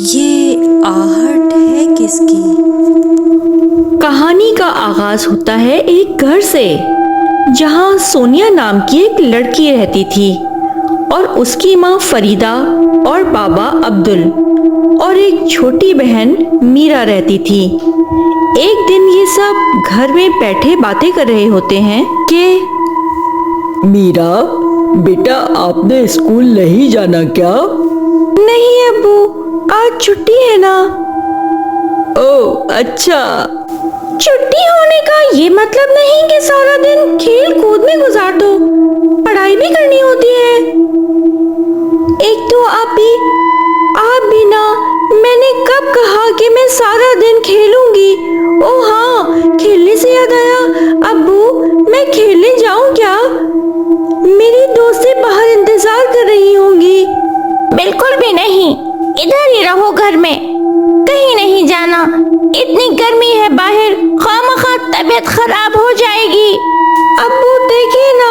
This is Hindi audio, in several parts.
ये आहट है किसकी? कहानी का आगाज होता है एक घर से, जहां सोनिया नाम की एक लड़की रहती थी और उसकी माँ फरीदा और बाबा अब्दुल और एक छोटी बहन मीरा रहती थी। एक दिन ये सब घर में बैठे बातें कर रहे होते हैं कि मीरा, बेटा आपने स्कूल नहीं जाना क्या? नहीं अब्बू, आज छुट्टी है ना। ओह अच्छा। छुट्टी होने का ये मतलब नहीं कि सारा दिन खेल कूद में गुजार दो, पढ़ाई भी करनी होती है। एक तो आप भी ना, मैंने कब कहा कि मैं सारा दिन खेलूंगी। ओह हाँ, खेलने से याद आया, अब्बू मैं खेलने जाऊं क्या? मेरी दोस्तें बाहर इंतजार कर रही होंगी। बिल्कुल भी नहीं, इधर ही रहो घर में, कहीं नहीं जाना। इतनी गर्मी है बाहर, खामखा तबीयत खराब हो जाएगी। अब्बू देखिए ना,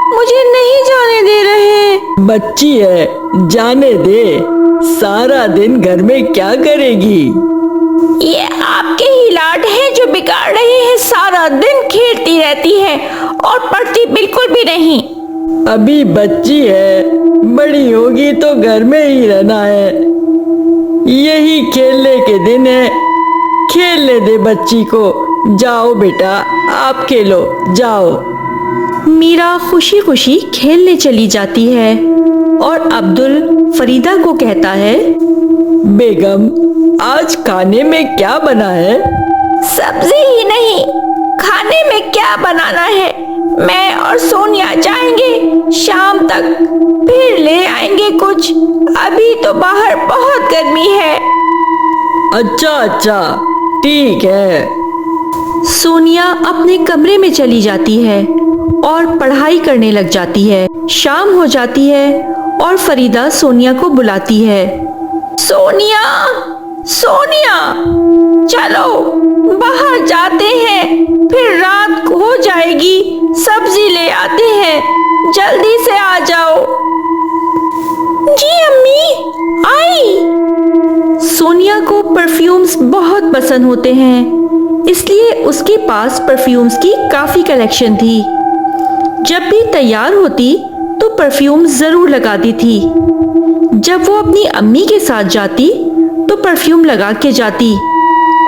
मुझे नहीं जाने दे रहे। बच्ची है, जाने दे, सारा दिन घर में क्या करेगी? ये आपके ही लाड है जो बिगाड़ रहे हैं। सारा दिन खेलती रहती है और पढ़ती बिल्कुल भी नहीं। अभी बच्ची है, बड़ी होगी तो घर में ही रहना है। यही खेलने के दिन है, खेलने दे बच्ची को। जाओ बेटा, आप खेलो, जाओ। मीरा खुशी खुशी खेलने चली जाती है और अब्दुल फरीदा को कहता है, बेगम आज खाने में क्या बना है? सब्जी ही नहीं, खाने में क्या बनाना है? मैं और सोनिया जाएंगे शाम तक, फिर ले आएंगे कुछ। अभी तो बाहर बहुत गर्मी है। अच्छा अच्छा, ठीक है। सोनिया अपने कमरे में चली जाती है और पढ़ाई करने लग जाती है। शाम हो जाती है और फरीदा सोनिया को बुलाती है। सोनिया, सोनिया, चलो बाहर जाते हैं, फिर रात हो जाएगी, सब्जी ले आते हैं, जल्दी से आ जाओ। जी अम्मी, आई। सोनिया को परफ्यूम्स बहुत पसंद होते हैं, इसलिए उसके पास परफ्यूम्स की काफी कलेक्शन थी। जब भी तैयार होती तो परफ्यूम जरूर लगाती थी। जब वो अपनी अम्मी के साथ जाती तो परफ्यूम लगा के जाती।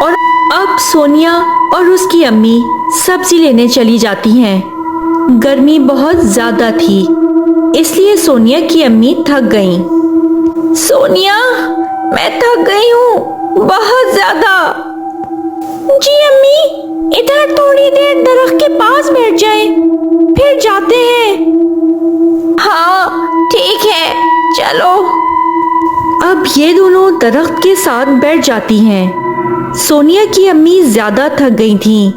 और अब सोनिया और उसकी अम्मी सब्जी लेने चली जाती हैं। गर्मी बहुत ज्यादा थी, इसलिए सोनिया की अम्मी थक गईं। सोनिया, मैं थक गई हूँ बहुत ज्यादा। जी अम्मी, इधर थोड़ी देर दरख्त के पास बैठ जाए, फिर जाते हैं। हाँ ठीक है, चलो। अब ये दोनों दरख्त के साथ बैठ जाती हैं। सोनिया की अम्मी ज्यादा थक गई थीं,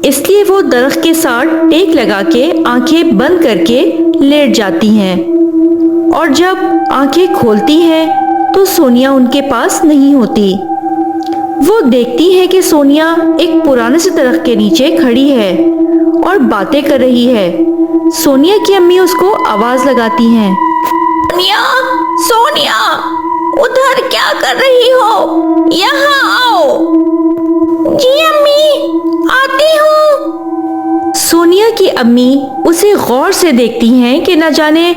इसलिए वो दरख्त के साथ टेक लगा के आंखें बंद करके लेट जाती हैं। और जब आंखें खोलती हैं तो सोनिया उनके पास नहीं होती। वो देखती है कि सोनिया एक पुराने से दरख्त के नीचे खड़ी है और बातें कर रही है। सोनिया की अम्मी उसको आवाज लगाती हैं। सोनिया, सोनिया, उधर क्या कर रही हो? यहाँ आओ। जी अम्मी, आती हूँ। सोनिया की अम्मी उसे गौर से देखती हैं कि न जाने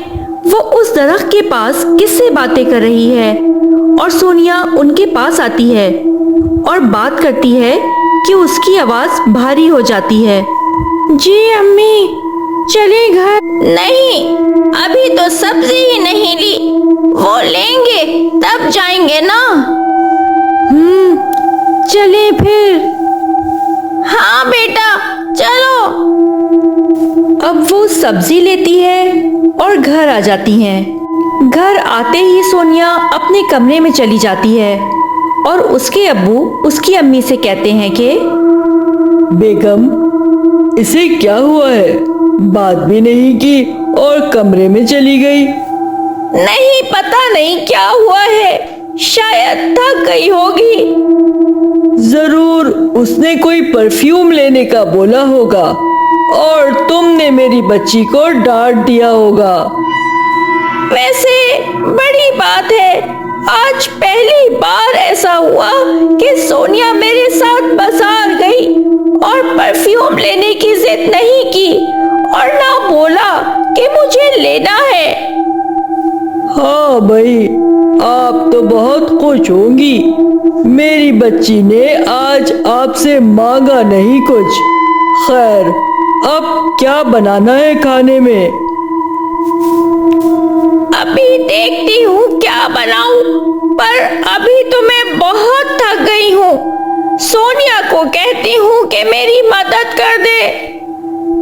वो उस दरख्त के पास किससे बातें कर रही है। और सोनिया उनके पास आती है और बात करती है कि उसकी आवाज भारी हो जाती है। जी अम्मी, चले घर। नहीं, अभी तो सब्जी ही नहीं ली, वो लेंगे तब जाएंगे ना। चले फिर। हाँ बेटा, चलो। अब वो सब्जी लेती है और घर आ जाती हैं। घर आते ही सोनिया अपने कमरे में चली जाती है और उसके अब्बू उसकी अम्मी से कहते हैं कि बेगम, इसे क्या हुआ है? बात भी नहीं की और कमरे में चली गई। नहीं, पता नहीं क्या हुआ है, शायद थक गई होगी। जरूर उसने कोई परफ्यूम लेने का बोला होगा और तुमने मेरी बच्ची को डांट दिया होगा। वैसे बड़ी बात है, आज पहली बार हुआ कि सोनिया मेरे साथ बाजार गई और परफ्यूम लेने की जिद नहीं की और ना बोला कि मुझे लेना है। हाँ भाई, आप तो बहुत खुश होंगी। मेरी बच्ची ने आज आपसे मांगा नहीं कुछ। खैर, अब क्या बनाना है खाने में? अभी देखती हूँ क्या बनाऊं, पर अभी तो मैं बहुत थक गई हूँ। सोनिया को कहती हूँ कि मेरी मदद कर दे।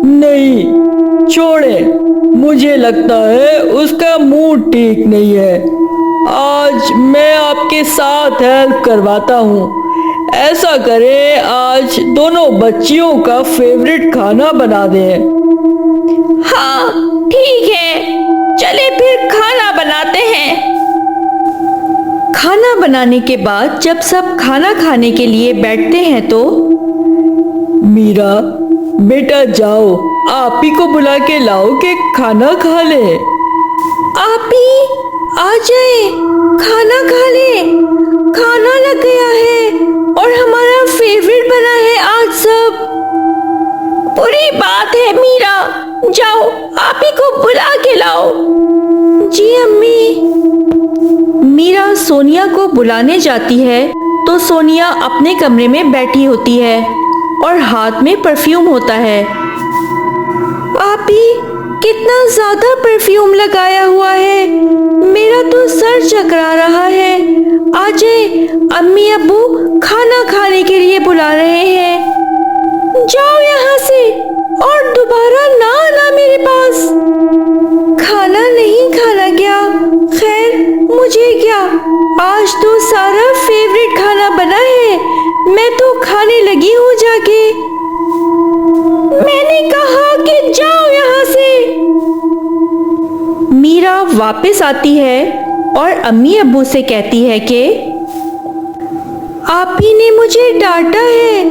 नहीं, छोड़े। मुझे लगता है उसका मूड ठीक नहीं है। आज मैं आपके साथ हेल्प करवाता हूँ। ऐसा करें, आज दोनों बच्चियों का फेवरेट खाना बना दें। हाँ ठीक है, चले फिर खाना बनाते हैं। खाना बनाने के बाद जब सब खाना खाने के लिए बैठते हैं तो मीरा, बेटा जाओ, आप ही को बुला के लाओ कि खाना खा ले। आप ही आ जाए, खाना खा ले। खाना लग गया है और हमारा फेवरेट बना है आज सब। बुरी बात है मीरा, जाओ आप ही को बुला के लाओ। जी अम्मी। मीरा सोनिया को बुलाने जाती है तो सोनिया अपने कमरे में बैठी होती है और हाथ में परफ्यूम होता है। आप ही कितना ज्यादा परफ्यूम लगाया हुआ है, मेरा तो सर चकरा रहा है। आ जाए, अम्मी अब्बू खाना खाने के लिए बुला रहे हैं। जाओ यहाँ से और दोबारा ना आना मेरे पास। खाना नहीं खाना क्या? खैर मुझे क्या, आज तो सारा फेवरेट खाना बना है, मैं तो खाने लगी हूँ जाके। मैंने कहा कि जाओ यहाँ से। मीरा वापस आती है और अम्मी अब्बू से कहती है कि आप ही ने मुझे डांटा है,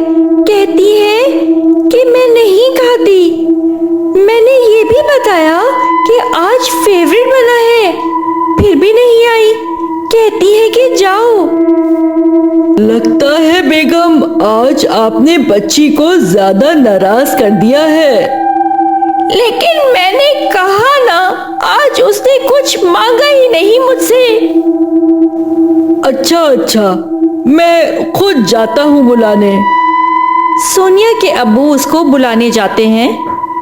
कहती है कि मैं नहीं खाती। मैंने ये भी बताया कि आज फेवरेट बना है, फिर भी नहीं आई, कहती है कि जाओ। लगता है बेगम, आज आपने बच्ची को ज्यादा नाराज कर दिया है। लेकिन मैंने कहा ना, आज उसने कुछ मांगा ही नहीं मुझसे। अच्छा, मैं खुद जाता हूँ बुलाने। सोनिया के अब्बू उसको बुलाने जाते हैं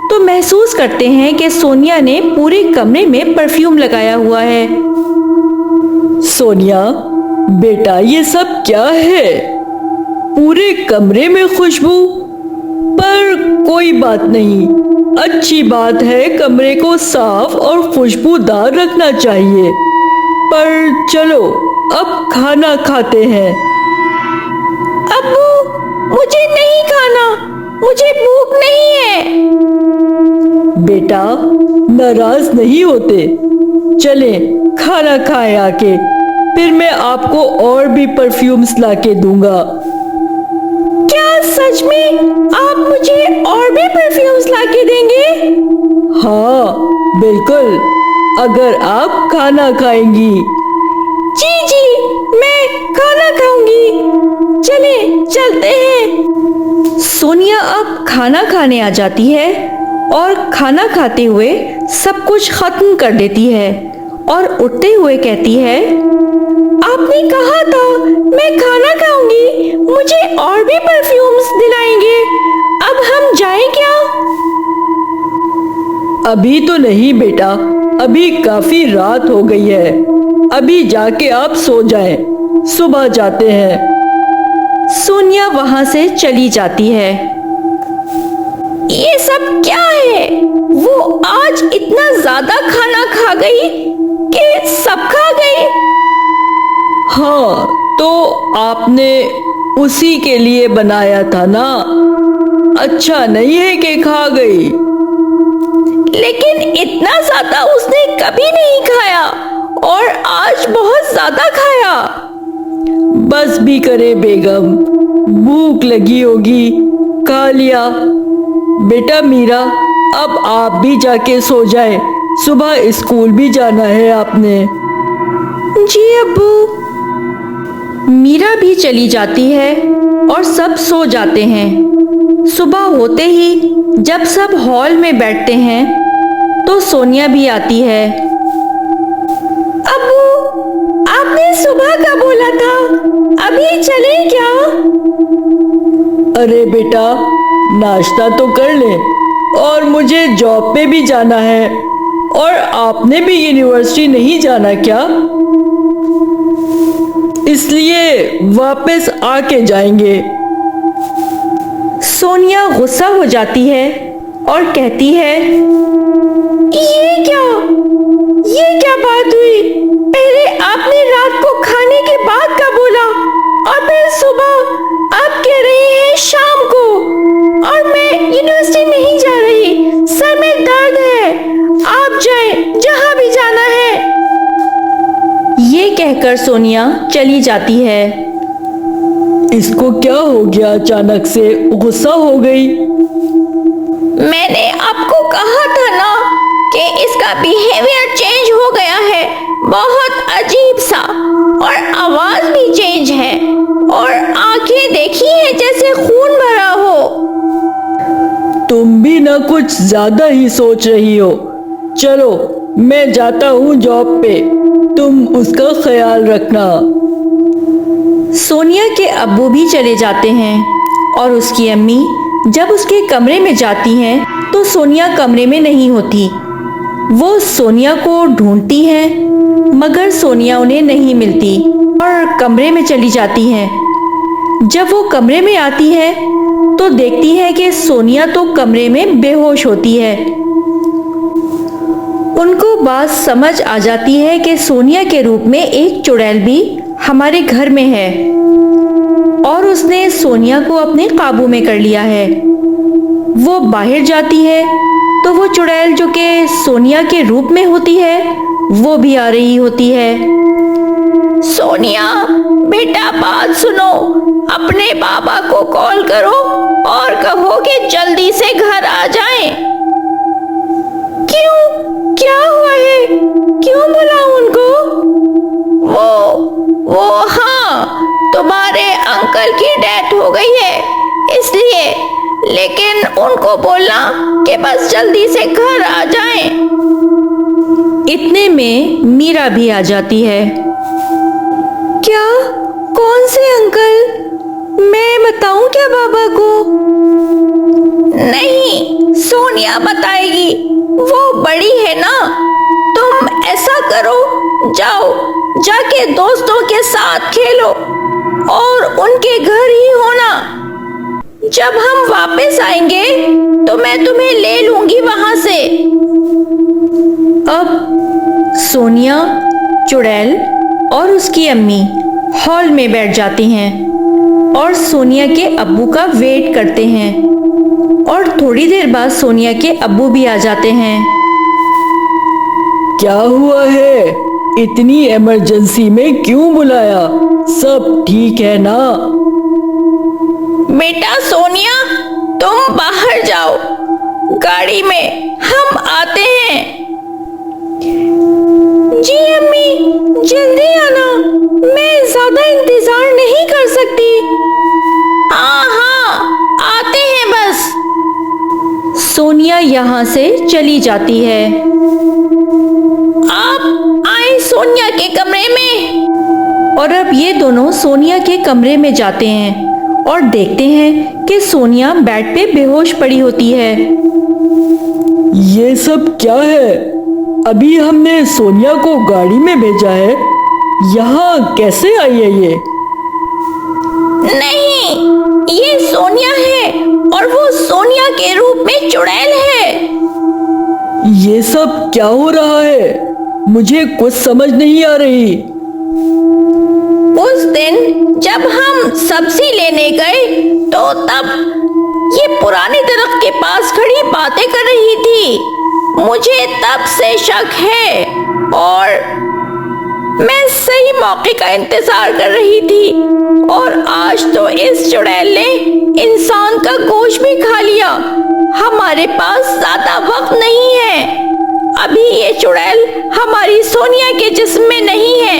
तो महसूस करते हैं कि सोनिया ने पूरे कमरे में परफ्यूम लगाया हुआ है। सोनिया, बेटा ये सब क्या है? पूरे कमरे में खुशबू। पर कोई बात नहीं, अच्छी बात है, कमरे को साफ और खुशबूदार रखना चाहिए। पर चलो अब खाना खाते हैं। अब्बू, मुझे नहीं खाना, मुझे भूख नहीं है। बेटा नाराज नहीं होते, चले खाना खाएं आके, फिर मैं आपको और भी परफ्यूम्स लाके दूंगा। क्या सच में आप मुझे और भी परफ्यूम्स लाके देंगे? हाँ बिल्कुल, अगर आप खाना खाएंगी। जी, मैं खाना खाऊंगी। चले चलते हैं। सोनिया अब खाना खाने आ जाती है और खाना खाते हुए सब कुछ खत्म कर देती है और उठते हुए कहती है, आपने कहा था मैं खाना खाऊंगी, मुझे और भी परफ्यूम्स दिलाएंगे, अब हम जाएं क्या? अभी तो नहीं बेटा, अभी काफी रात हो गई है, अभी जाके आप सो जाएं, सुबह जाते हैं। सोनिया वहां से चली जाती है। ये सब क्या है? वो आज इतना ज्यादा खाना खा गई कि सब खा गई। हाँ, तो आपने उसी के लिए बनाया था ना, अच्छा नहीं है कि खा गई। लेकिन इतना ज्यादा उसने कभी नहीं खाया और आज बहुत ज्यादा खाया। बस भी करे बेगम, भूख लगी होगी, खा लिया। बेटा मीरा, अब आप भी जाके सो जाएं, सुबह स्कूल भी जाना है आपने। जी अब्बू। मीरा भी चली जाती है और सब सो जाते हैं। सुबह होते ही जब सब हॉल में बैठते हैं तो सोनिया भी आती है। अब्बू, आपने सुबह का बोला था, अभी चलें क्या? अरे बेटा, नाश्ता तो कर ले, और मुझे जॉब पे भी जाना है। और आपने भी यूनिवर्सिटी नहीं जाना क्या? इसलिए वापस आके जाएंगे। सोनिया गुस्सा हो जाती है और कहती है, ये क्या बात हुई? पहले आपने रात को खाने के बाद का बोला और फिर सुबह आप कह रही हैं शाम को। और मैं यूनिवर्सिटी नहीं जा रही, सर में दर्द है, आप जाएं जहां भी जाना है। ये कहकर सोनिया चली जाती है। इसको क्या हो गया, अचानक से गुस्सा हो गई? मैंने आपको कहा था ना कि इसका बिहेवियर चेंज हो गया है, बहुत अजीब सा, और आवाज भी चेंज है, और आंखें देखी है जैसे खून भरा हो। तुम भी ना कुछ ज्यादा ही सोच रही हो। चलो, मैं जाता हूँ जॉब पे, तुम उसका ख्याल रखना। सोनिया के अब्बू भी चले जाते हैं और उसकी अम्मी जब उसके कमरे में जाती हैं तो सोनिया कमरे में नहीं होती। वो सोनिया को ढूंढती हैं मगर सोनिया उन्हें नहीं मिलती और कमरे में चली जाती हैं। जब वो कमरे में आती है तो देखती है कि सोनिया तो कमरे में बेहोश होती है। उनको बात समझ आ जाती है कि सोनिया के रूप में एक चुड़ैल भी हमारे घर में है और उसने सोनिया को अपने काबू में कर लिया है। वो बाहर जाती है तो वो चुड़ैल जो कि सोनिया के रूप में होती है वो भी आ रही होती है। सोनिया बेटा, बात सुनो, अपने बाबा को कॉल करो और कहो कि जल्दी से घर आ जाएं। क्यों, क्या हुआ है? क्यों बुलाऊं उनको? वो हाँ, तुम्हारे अंकल की डेथ हो गई है इसलिए, लेकिन उनको बोलना कि बस जल्दी से घर आ जाएं। इतने में मीरा भी आ जाती है। क्या? कौन से अंकल? मैं बताऊं क्या बाबा को? नहीं, सोनिया बताएगी, वो बड़ी है ना। तुम ऐसा करो, जाओ जाके दोस्तों के साथ खेलो और उनके घर ही होना। जब हम वापस आएंगे तो मैं तुम्हें ले लूंगी वहां से। अब सोनिया, चुड़ैल और उसकी अम्मी हॉल में बैठ जाती हैं और सोनिया के अब्बू का वेट करते हैं। और थोड़ी देर बाद सोनिया के अब्बू भी आ जाते हैं। क्या हुआ है? इतनी इमरजेंसी में क्यों बुलाया? सब ठीक है ना? बेटा सोनिया, तुम बाहर जाओ, गाड़ी में हम आते हैं। जी अम्मी, जल्दी आना, मैं ज्यादा इंतजार नहीं कर सकती। हाँ हाँ, आते हैं बस। सोनिया यहाँ से चली जाती है। आप आए सोनिया के कमरे में। और अब ये दोनों सोनिया के कमरे में जाते हैं और देखते हैं कि सोनिया बेड पे बेहोश पड़ी होती है। ये सब क्या है? अभी हमने सोनिया को गाड़ी में भेजा है, यहाँ कैसे आई है ये? नहीं, ये सोनिया है और वो सोनिया के रूप में चुड़ैल है। ये सब क्या हो रहा है? मुझे कुछ समझ नहीं आ रही। उस दिन जब हम सब्जी लेने गए तो तब ये पुराने दरख्त के पास खड़ी बातें कर रही थी। मुझे तब से शक है और मैं सही मौके का इंतजार कर रही थी, और आज तो इस चुड़ैल ने इंसान का गोश्त भी खा लिया। हमारे पास ज्यादा वक्त नहीं है। अभी ये चुड़ैल हमारी सोनिया के जिस्म में नहीं है,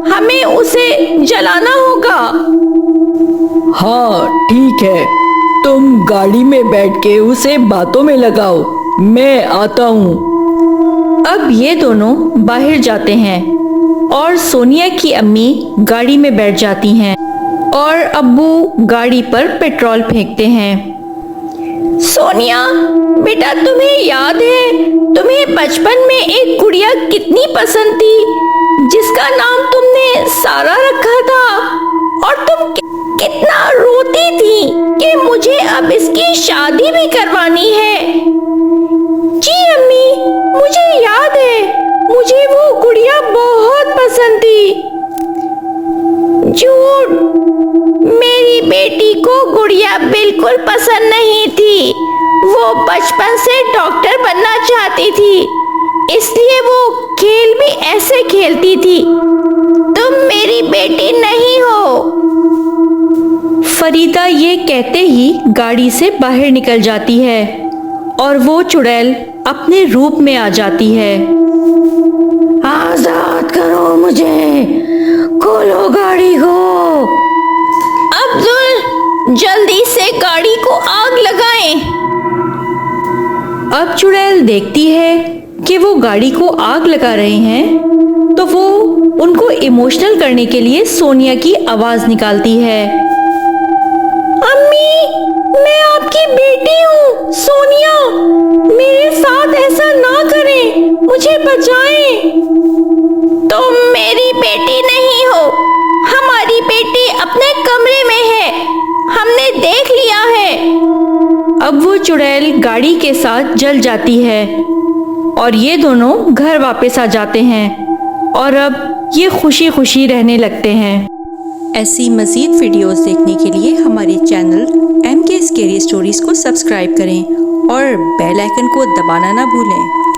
हमें उसे जलाना होगा। हाँ ठीक है, तुम गाड़ी में बैठ के उसे बातों में लगाओ, मैं आता हूँ। अब ये दोनों बाहर जाते हैं और सोनिया की अम्मी गाड़ी में बैठ जाती हैं और अब्बू गाड़ी पर पेट्रोल फेंकते हैं। सोनिया बेटा, तुम्हें याद है तुम्हें बचपन में एक गुड़िया कितनी पसंद थी जिसका नाम तुमने सारा रखा था, और तुम कितना रोती थी कि मुझे अब इसकी शादी भी करवानी है। जी अम्मी, मुझे याद है, मुझे वो गुड़िया बहुत पसंद थी। झूठ, मेरी बेटी को गुड़िया बिल्कुल पसंद नहीं थी। वो बचपन से डॉक्टर बनना चाहती थी, इसलिए वो खेल भी ऐसे खेलती थी। तुम मेरी बेटी नहीं हो। फरीदा ये कहते ही गाड़ी से बाहर निकल जाती है और वो चुड़ैल अपने रूप में आ जाती है। आजाद करो मुझे, खोलो गाड़ी को। अब्दुल, जल्दी से गाड़ी को आग लगाएं। अब चुड़ैल देखती है कि वो गाड़ी को आग लगा रहे हैं, तो वो उनको इमोशनल करने के लिए सोनिया की आवाज निकालती है। अम्मी, मैं आपकी बेटी हूँ सोनिया, मेरे साथ ऐसा ना करें, मुझे बचाएं। तुम मेरी बेटी नहीं हो, हमारी बेटी अपने कमरे में है, हमने देख लिया है। अब वो चुड़ैल गाड़ी के साथ जल जाती है और ये दोनों घर वापस आ जाते हैं और अब ये खुशी खुशी रहने लगते हैं। ऐसी मज़ीद वीडियोस देखने के लिए हमारे चैनल MK स्केरी स्टोरीज़ को सब्सक्राइब करें और बेल आइकन को दबाना ना भूलें।